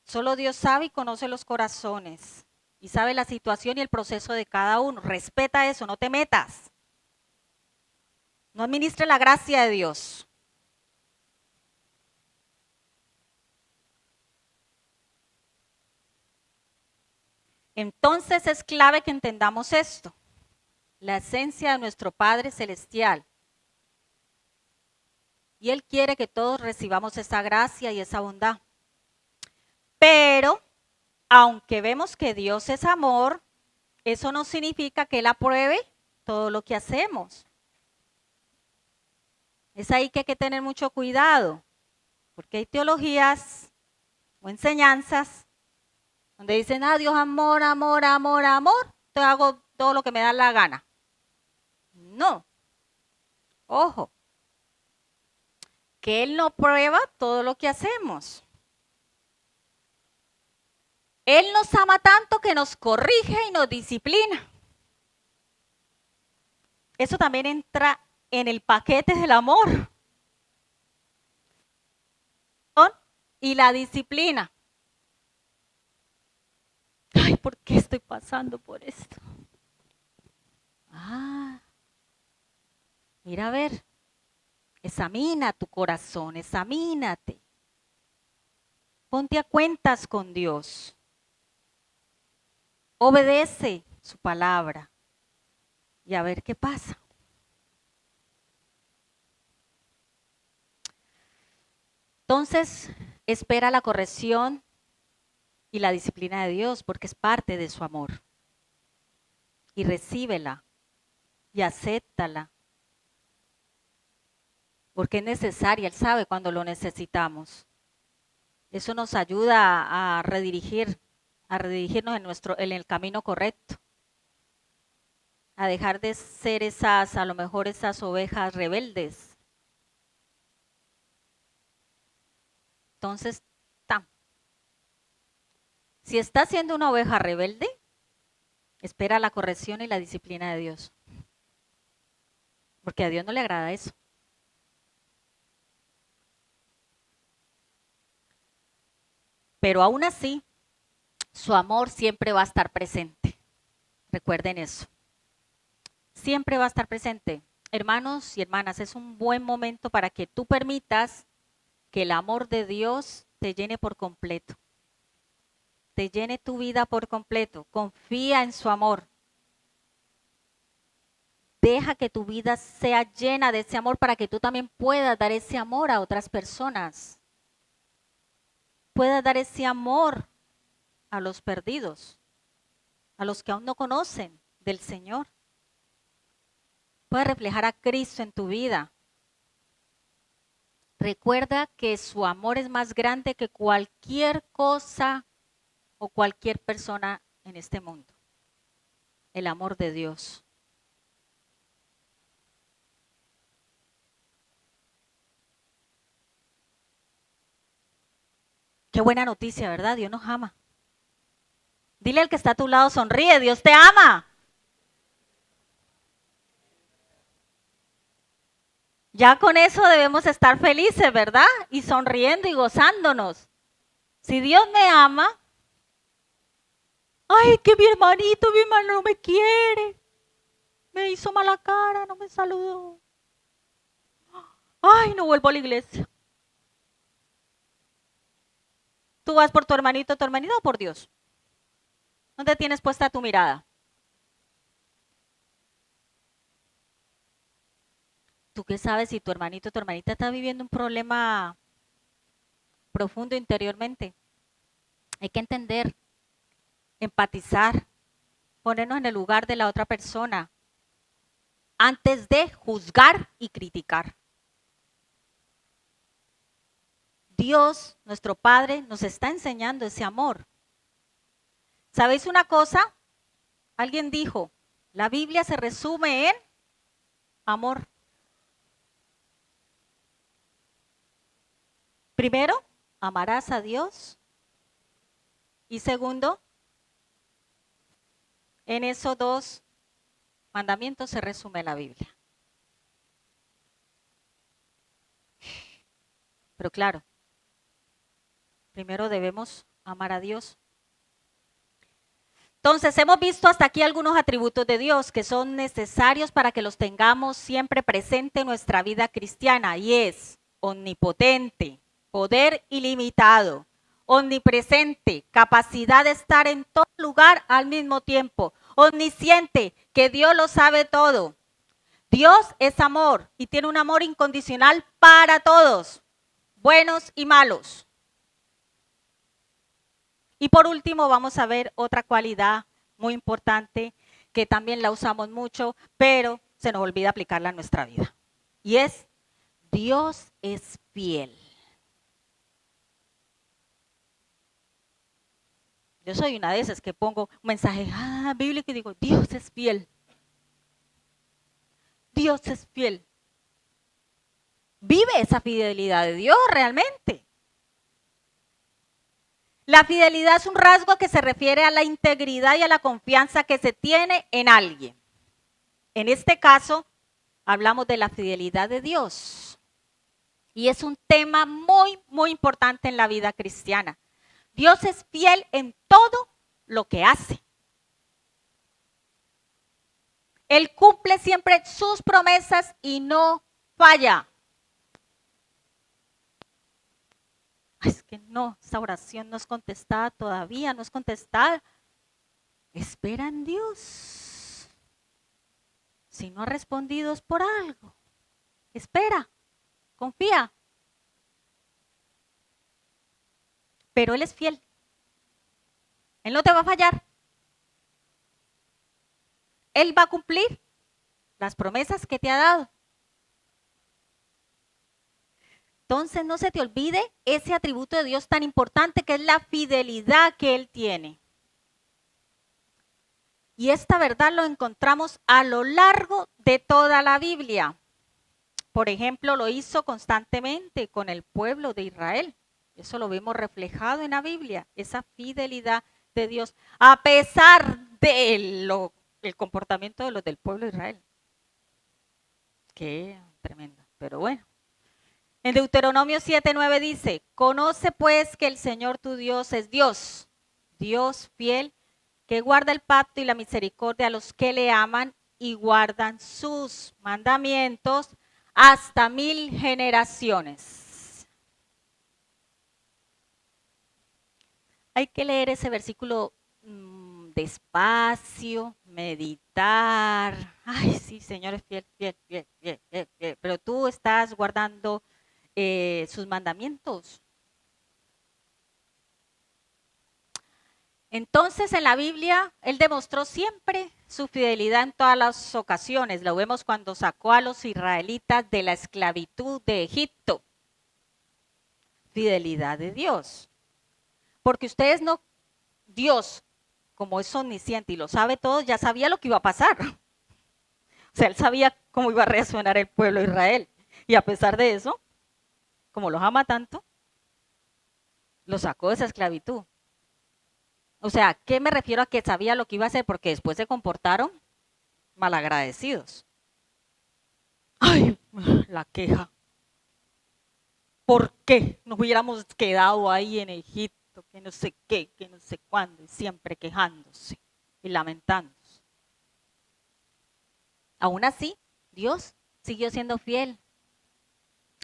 A: Solo Dios sabe y conoce los corazones. Y sabe la situación y el proceso de cada uno. Respeta eso, no te metas. No administre la gracia de Dios. Entonces es clave que entendamos esto. La esencia de nuestro Padre Celestial. Y Él quiere que todos recibamos esa gracia y esa bondad. Pero, aunque vemos que Dios es amor, eso no significa que Él apruebe todo lo que hacemos. Es ahí que hay que tener mucho cuidado, porque hay teologías o enseñanzas donde dicen, Dios amor, amor, amor, amor, te hago todo lo que me da la gana. No, ojo, que Él no prueba todo lo que hacemos. Él nos ama tanto que nos corrige y nos disciplina. Eso también entra en el paquete del amor. Y la disciplina. Ay, ¿por qué estoy pasando por esto? Mira a ver, examina tu corazón, examínate. Ponte a cuentas con Dios. Obedece su palabra y a ver qué pasa. Entonces, espera la corrección y la disciplina de Dios porque es parte de su amor. Y recíbela y acéptala. Porque es necesaria, Él sabe cuando lo necesitamos. Eso nos ayuda a redirigirnos en el camino correcto. A dejar de ser a lo mejor esas ovejas rebeldes. Entonces, si estás siendo una oveja rebelde, espera la corrección y la disciplina de Dios. Porque a Dios no le agrada eso. Pero aún así, su amor siempre va a estar presente. Recuerden eso. Siempre va a estar presente. Hermanos y hermanas, es un buen momento para que tú permitas que el amor de Dios te llene por completo. te llene tu vida por completo. Confía en su amor. Deja que tu vida sea llena de ese amor para que tú también puedas dar ese amor a otras personas. Puedas dar ese amor a los perdidos, a los que aún no conocen del Señor. Puedes reflejar a Cristo en tu vida. Recuerda que su amor es más grande que cualquier cosa o cualquier persona en este mundo. El amor de Dios. Qué buena noticia, ¿verdad? Dios nos ama. Dile al que está a tu lado, sonríe, Dios te ama. Ya con eso debemos estar felices, ¿verdad? Y sonriendo y gozándonos. Si Dios me ama, ay, que mi hermano no me quiere. Me hizo mala cara, no me saludó. Ay, no vuelvo a la iglesia. ¿Tú vas por tu hermanito o por Dios? ¿Dónde tienes puesta tu mirada? ¿Tú qué sabes si tu hermanito o tu hermanita está viviendo un problema profundo interiormente? Hay que entender, empatizar, ponernos en el lugar de la otra persona antes de juzgar y criticar. Dios, nuestro Padre, nos está enseñando ese amor. ¿Sabéis una cosa? Alguien dijo, la Biblia se resume en amor. Primero, amarás a Dios. Y segundo, en esos dos mandamientos se resume la Biblia. Pero claro, primero debemos amar a Dios. Entonces, hemos visto hasta aquí algunos atributos de Dios que son necesarios para que los tengamos siempre presente en nuestra vida cristiana, y es omnipotente, poder ilimitado, omnipresente, capacidad de estar en todo lugar al mismo tiempo, omnisciente, que Dios lo sabe todo. Dios es amor y tiene un amor incondicional para todos, buenos y malos. Y por último vamos a ver otra cualidad muy importante que también la usamos mucho, pero se nos olvida aplicarla a nuestra vida. Y es, Dios es fiel. Yo soy una de esas que pongo un mensaje bíblico y digo, Dios es fiel. Dios es fiel. Vive esa fidelidad de Dios realmente. La fidelidad es un rasgo que se refiere a la integridad y a la confianza que se tiene en alguien. En este caso, hablamos de la fidelidad de Dios. Y es un tema muy, muy importante en la vida cristiana. Dios es fiel en todo lo que hace. Él cumple siempre sus promesas y no falla. Es que no, esa oración no es contestada todavía, no es contestada. Espera en Dios. Si no ha respondido es por algo. Espera, confía. Pero Él es fiel. Él no te va a fallar. Él va a cumplir las promesas que te ha dado. Entonces no se te olvide ese atributo de Dios tan importante que es la fidelidad que Él tiene. Y esta verdad lo encontramos a lo largo de toda la Biblia. Por ejemplo, lo hizo constantemente con el pueblo de Israel. Eso lo vemos reflejado en la Biblia, esa fidelidad de Dios, a pesar de el comportamiento de los del pueblo de Israel. Qué tremendo, pero bueno. En Deuteronomio 7:9 dice, conoce pues que el Señor tu Dios es Dios, Dios fiel, que guarda el pacto y la misericordia a los que le aman y guardan sus mandamientos hasta 1000 generaciones. Hay que leer ese versículo despacio, meditar. Ay, sí, Señor es fiel, fiel, fiel, fiel, fiel, fiel. Pero tú estás guardando sus mandamientos. Entonces en la Biblia Él demostró siempre su fidelidad en todas las ocasiones. Lo vemos cuando sacó a los israelitas de la esclavitud de Egipto. Fidelidad de Dios. Porque ustedes no, Dios, como es omnisciente y lo sabe todo, ya sabía lo que iba a pasar. O sea, Él sabía cómo iba a reaccionar el pueblo de Israel. Y a pesar de eso, como los ama tanto, los sacó de esa esclavitud. O sea, ¿qué me refiero a que sabía lo que iba a hacer? Porque después se comportaron malagradecidos. Ay, la queja. ¿Por qué nos hubiéramos quedado ahí en Egipto? Que no sé qué, que no sé cuándo, y siempre quejándose y lamentándose. Aún así, Dios siguió siendo fiel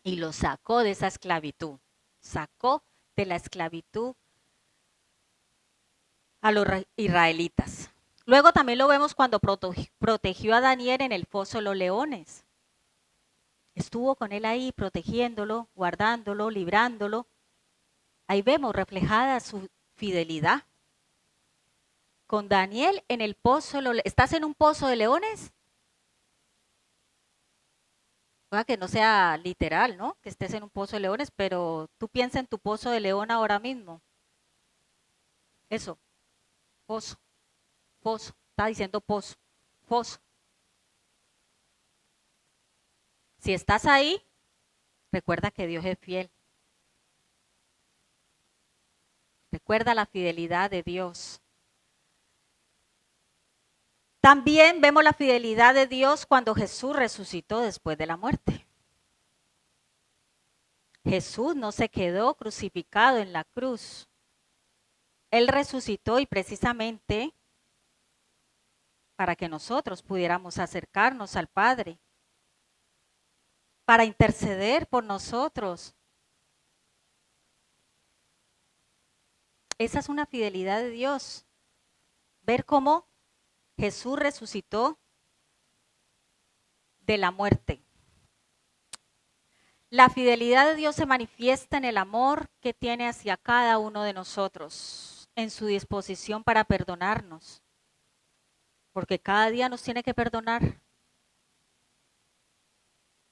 A: y los sacó de esa esclavitud. Sacó de la esclavitud a los israelitas. Luego también lo vemos cuando protegió a Daniel en el foso de los leones. Estuvo con él ahí protegiéndolo, guardándolo, librándolo. Ahí vemos reflejada su fidelidad. Con Daniel en el pozo de los leones. ¿Estás en un pozo de leones? Puede que no sea literal, ¿no? Que estés en un pozo de leones, pero tú piensa en tu pozo de león ahora mismo. Eso, pozo, pozo. Está diciendo pozo, pozo. Si estás ahí, recuerda que Dios es fiel. Recuerda la fidelidad de Dios. También vemos la fidelidad de Dios cuando Jesús resucitó después de la muerte. Jesús no se quedó crucificado en la cruz. Él resucitó y precisamente para que nosotros pudiéramos acercarnos al Padre, para interceder por nosotros. Esa es una fidelidad de Dios. Ver cómo Jesús resucitó de la muerte. La fidelidad de Dios se manifiesta en el amor que tiene hacia cada uno de nosotros, en su disposición para perdonarnos, porque cada día nos tiene que perdonar.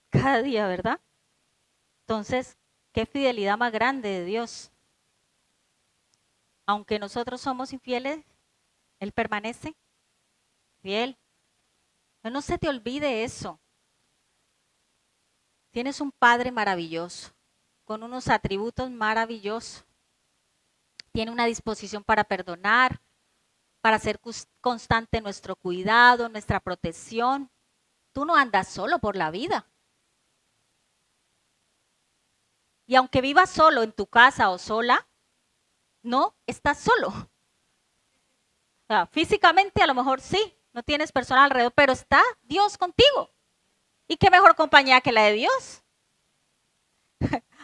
A: Cada día, ¿verdad? Entonces, qué fidelidad más grande de Dios. Aunque nosotros somos infieles, Él permanece fiel. No se te olvide eso. Tienes un Padre maravilloso, con unos atributos maravillosos. Tiene una disposición para perdonar, para ser constante en nuestro cuidado, nuestra protección. Tú no andas solo por la vida. Y aunque vivas solo en tu casa o sola, no estás solo. O sea, físicamente a lo mejor sí, no tienes personas alrededor, pero está Dios contigo. ¿Y qué mejor compañía que la de Dios?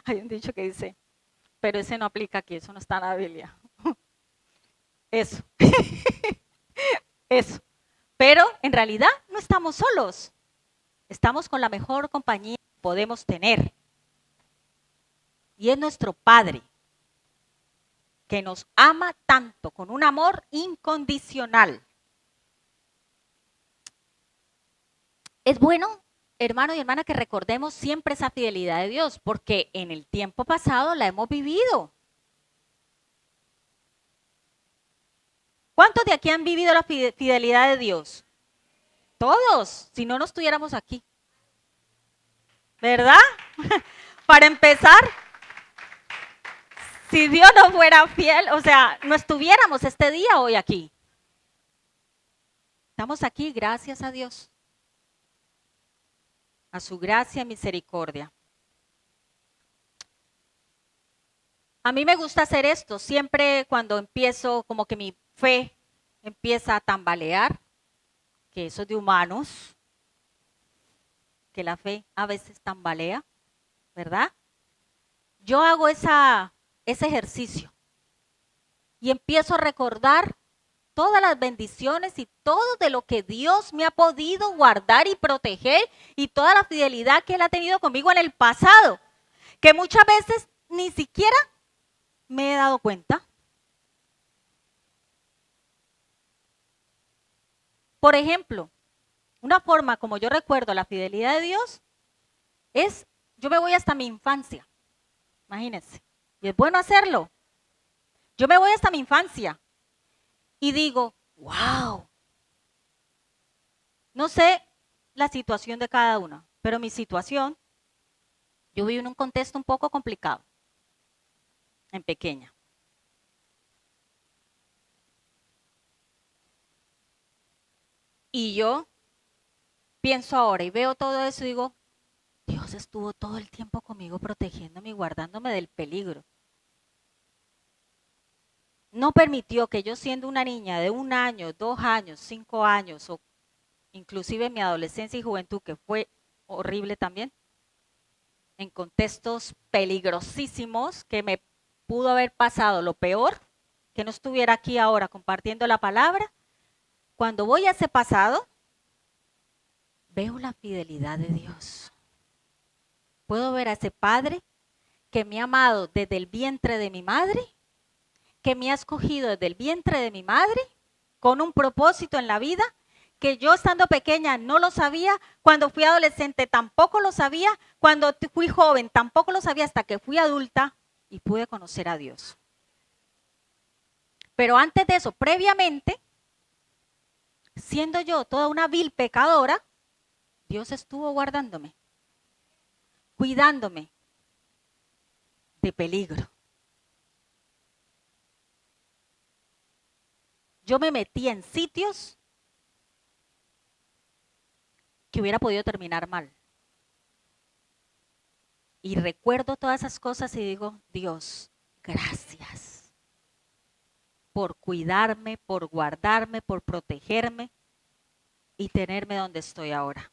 A: Hay un dicho que dice, pero ese no aplica aquí, eso no está en la Biblia. Eso. Eso. Pero en realidad no estamos solos. Estamos con la mejor compañía que podemos tener. Y es nuestro Padre, que nos ama tanto, con un amor incondicional. Es bueno, hermano y hermana, que recordemos siempre esa fidelidad de Dios, porque en el tiempo pasado la hemos vivido. ¿Cuántos de aquí han vivido la fidelidad de Dios? Todos, si no, no estuviéramos aquí. ¿Verdad? Para empezar, si Dios no fuera fiel, o sea, no estuviéramos este día hoy aquí. Estamos aquí gracias a Dios, a su gracia y misericordia. A mí me gusta hacer esto, siempre cuando empiezo, como que mi fe empieza a tambalear, que eso es de humanos, que la fe a veces tambalea, ¿verdad? Yo hago ese ejercicio. y empiezo a recordar todas las bendiciones y todo de lo que Dios me ha podido guardar y proteger y toda la fidelidad que Él ha tenido conmigo en el pasado, que muchas veces ni siquiera me he dado cuenta. Por ejemplo, una forma como yo recuerdo la fidelidad de Dios es, yo me voy hasta mi infancia, imagínense, y es bueno hacerlo. Yo me voy hasta mi infancia y digo, wow, no sé la situación de cada una, pero mi situación, yo vivo en un contexto un poco complicado, en pequeña. Y yo pienso ahora y veo todo eso y digo, Dios estuvo todo el tiempo conmigo protegiéndome y guardándome del peligro. No permitió que yo siendo una niña de 1 año, 2 años, 5 años o inclusive en mi adolescencia y juventud, que fue horrible también, en contextos peligrosísimos que me pudo haber pasado lo peor, que no estuviera aquí ahora compartiendo la palabra. Cuando voy a ese pasado, veo la fidelidad de Dios. Puedo ver a ese Padre que me ha amado desde el vientre de mi madre, que me ha escogido desde el vientre de mi madre, con un propósito en la vida, que yo estando pequeña no lo sabía, cuando fui adolescente tampoco lo sabía, cuando fui joven tampoco lo sabía, hasta que fui adulta y pude conocer a Dios. Pero antes de eso, previamente, siendo yo toda una vil pecadora, Dios estuvo guardándome, cuidándome de peligro. Yo me metí en sitios que hubiera podido terminar mal. Y recuerdo todas esas cosas y digo, Dios, gracias por cuidarme, por guardarme, por protegerme y tenerme donde estoy ahora.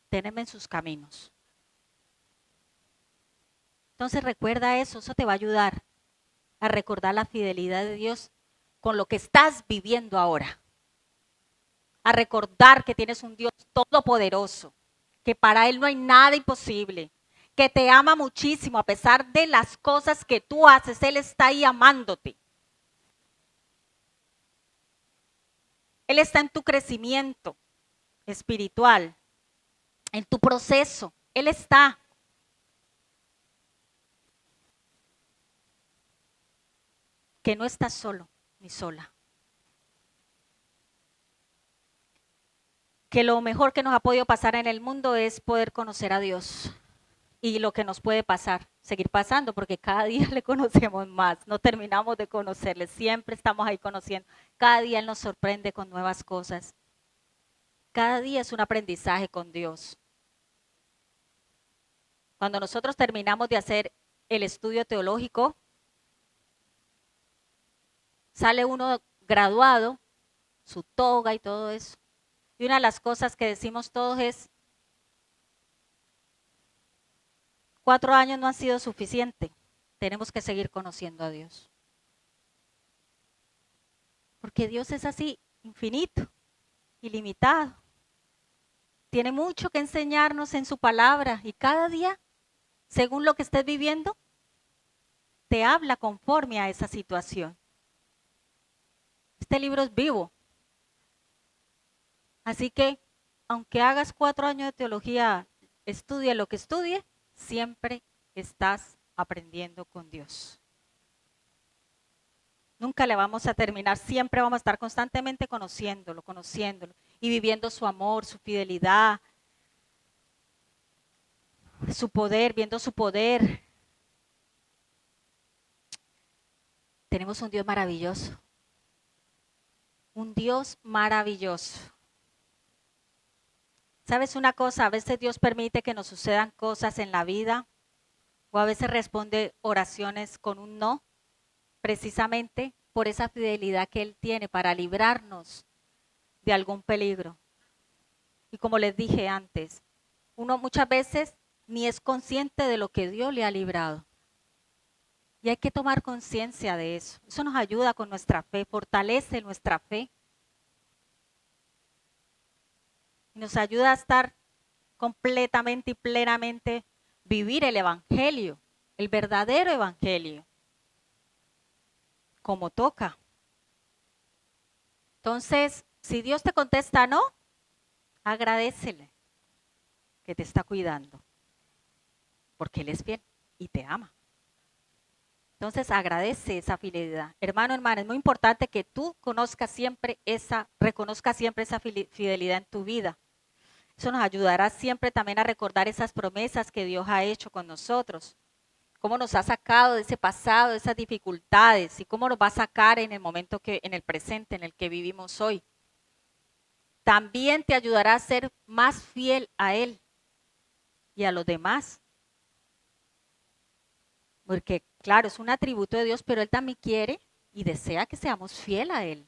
A: Tenerme en sus caminos. Entonces recuerda eso te va a ayudar a recordar la fidelidad de Dios con lo que estás viviendo ahora. A recordar que tienes un Dios todopoderoso, que para Él no hay nada imposible, que te ama muchísimo a pesar de las cosas que tú haces, Él está ahí amándote. Él está en tu crecimiento espiritual, en tu proceso, Él está. Que no estás solo ni sola. Que lo mejor que nos ha podido pasar en el mundo es poder conocer a Dios. Y lo que nos puede pasar, seguir pasando, porque cada día le conocemos más, no terminamos de conocerle, siempre estamos ahí conociendo. Cada día Él nos sorprende con nuevas cosas. Cada día es un aprendizaje con Dios. Cuando nosotros terminamos de hacer el estudio teológico, sale uno graduado, su toga y todo eso. Y una de las cosas que decimos todos es, 4 años no han sido suficiente. Tenemos que seguir conociendo a Dios. Porque Dios es así, infinito, ilimitado. Tiene mucho que enseñarnos en su palabra y cada día, según lo que estés viviendo, te habla conforme a esa situación. Este libro es vivo. Así que, aunque hagas 4 años de teología, estudie lo que estudie, siempre estás aprendiendo con Dios. Nunca le vamos a terminar, siempre vamos a estar constantemente conociéndolo y viviendo su amor, su fidelidad, su poder, viendo su poder. Tenemos un Dios maravilloso. Un Dios maravilloso. ¿Sabes una cosa? A veces Dios permite que nos sucedan cosas en la vida o a veces responde oraciones con un no, precisamente por esa fidelidad que Él tiene para librarnos de algún peligro. Y como les dije antes, uno muchas veces ni es consciente de lo que Dios le ha librado. Y hay que tomar conciencia de eso. Eso nos ayuda con nuestra fe, fortalece nuestra fe. Y nos ayuda a estar completamente y plenamente, vivir el evangelio, el verdadero evangelio, como toca. Entonces, si Dios te contesta no, agradécele que te está cuidando, porque Él es fiel y te ama. Entonces agradece esa fidelidad. Hermano, hermana, es muy importante que tú reconozcas siempre esa fidelidad en tu vida. Eso nos ayudará siempre también a recordar esas promesas que Dios ha hecho con nosotros. Cómo nos ha sacado de ese pasado, de esas dificultades y cómo nos va a sacar en el presente en el que vivimos hoy. También te ayudará a ser más fiel a Él y a los demás. Porque, claro, es un atributo de Dios, pero Él también quiere y desea que seamos fieles a Él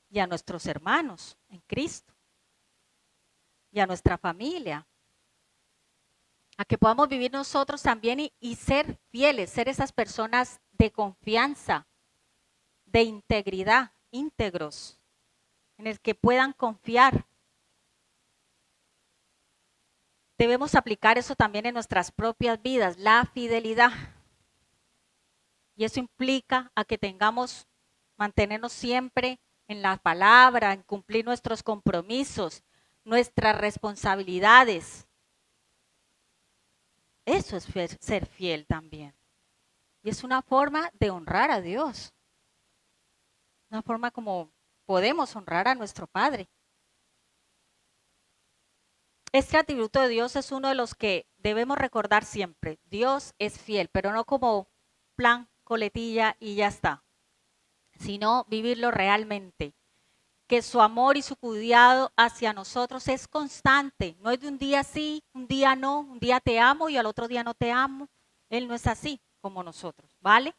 A: y a nuestros hermanos en Cristo y a nuestra familia. A que podamos vivir nosotros también y ser fieles, ser esas personas de confianza, de integridad, íntegros, en el que puedan confiar. Debemos aplicar eso también en nuestras propias vidas, la fidelidad. Y eso implica a que mantenernos siempre en la palabra, en cumplir nuestros compromisos, nuestras responsabilidades. Eso es ser fiel también. Y es una forma de honrar a Dios. Una forma como podemos honrar a nuestro Padre. Este atributo de Dios es uno de los que debemos recordar siempre. Dios es fiel, pero no como plan, coletilla y ya está, sino vivirlo realmente. Que su amor y su cuidado hacia nosotros es constante. No es de un día sí, un día no, un día te amo y al otro día no te amo. Él no es así como nosotros, ¿vale?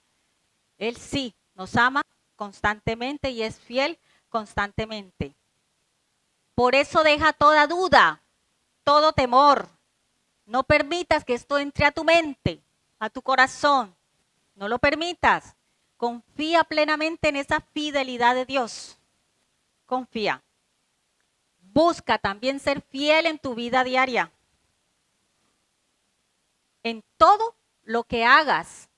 A: Él sí nos ama constantemente y es fiel constantemente. Por eso deja toda duda, todo temor. No permitas que esto entre a tu mente, a tu corazón. No lo permitas. Confía plenamente en esa fidelidad de Dios. Confía. Busca también ser fiel en tu vida diaria. En todo lo que hagas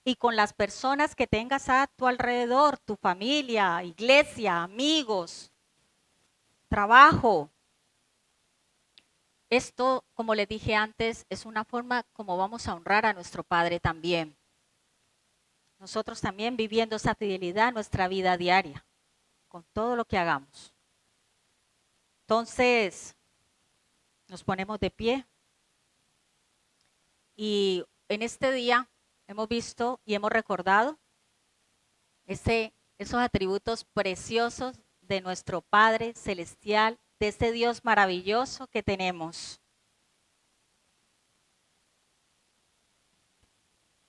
A: y con las personas que tengas a tu alrededor, tu familia, iglesia, amigos, trabajo. Esto, como les dije antes, es una forma como vamos a honrar a nuestro Padre también. Nosotros también viviendo esa fidelidad en nuestra vida diaria, con todo lo que hagamos. Entonces, nos ponemos de pie y en este día hemos visto y hemos recordado esos atributos preciosos de nuestro Padre Celestial, de ese Dios maravilloso que tenemos.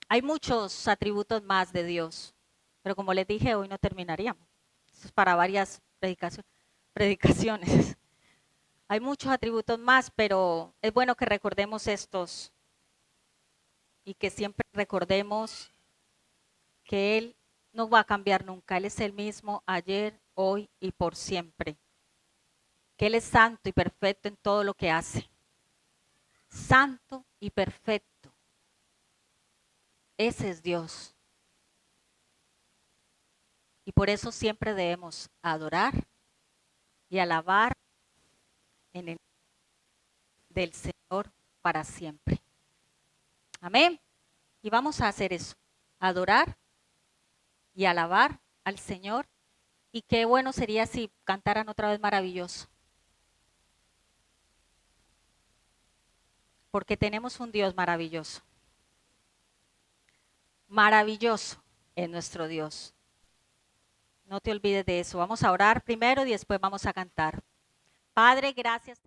A: Hay muchos atributos más de Dios, pero como les dije, hoy no terminaríamos. Esto es para varias predicaciones. Hay muchos atributos más, pero es bueno que recordemos estos y que siempre recordemos que Él no va a cambiar nunca. Él es el mismo ayer, hoy y por siempre. Que Él es santo y perfecto en todo lo que hace. Santo y perfecto. Ese es Dios. Y por eso siempre debemos adorar y alabar en el del Señor para siempre. Amén. Y vamos a hacer eso. Adorar y alabar al Señor. Y qué bueno sería si cantaran otra vez maravilloso. Porque tenemos un Dios maravilloso. Maravilloso es nuestro Dios. No te olvides de eso. Vamos a orar primero y después vamos a cantar. Padre, gracias.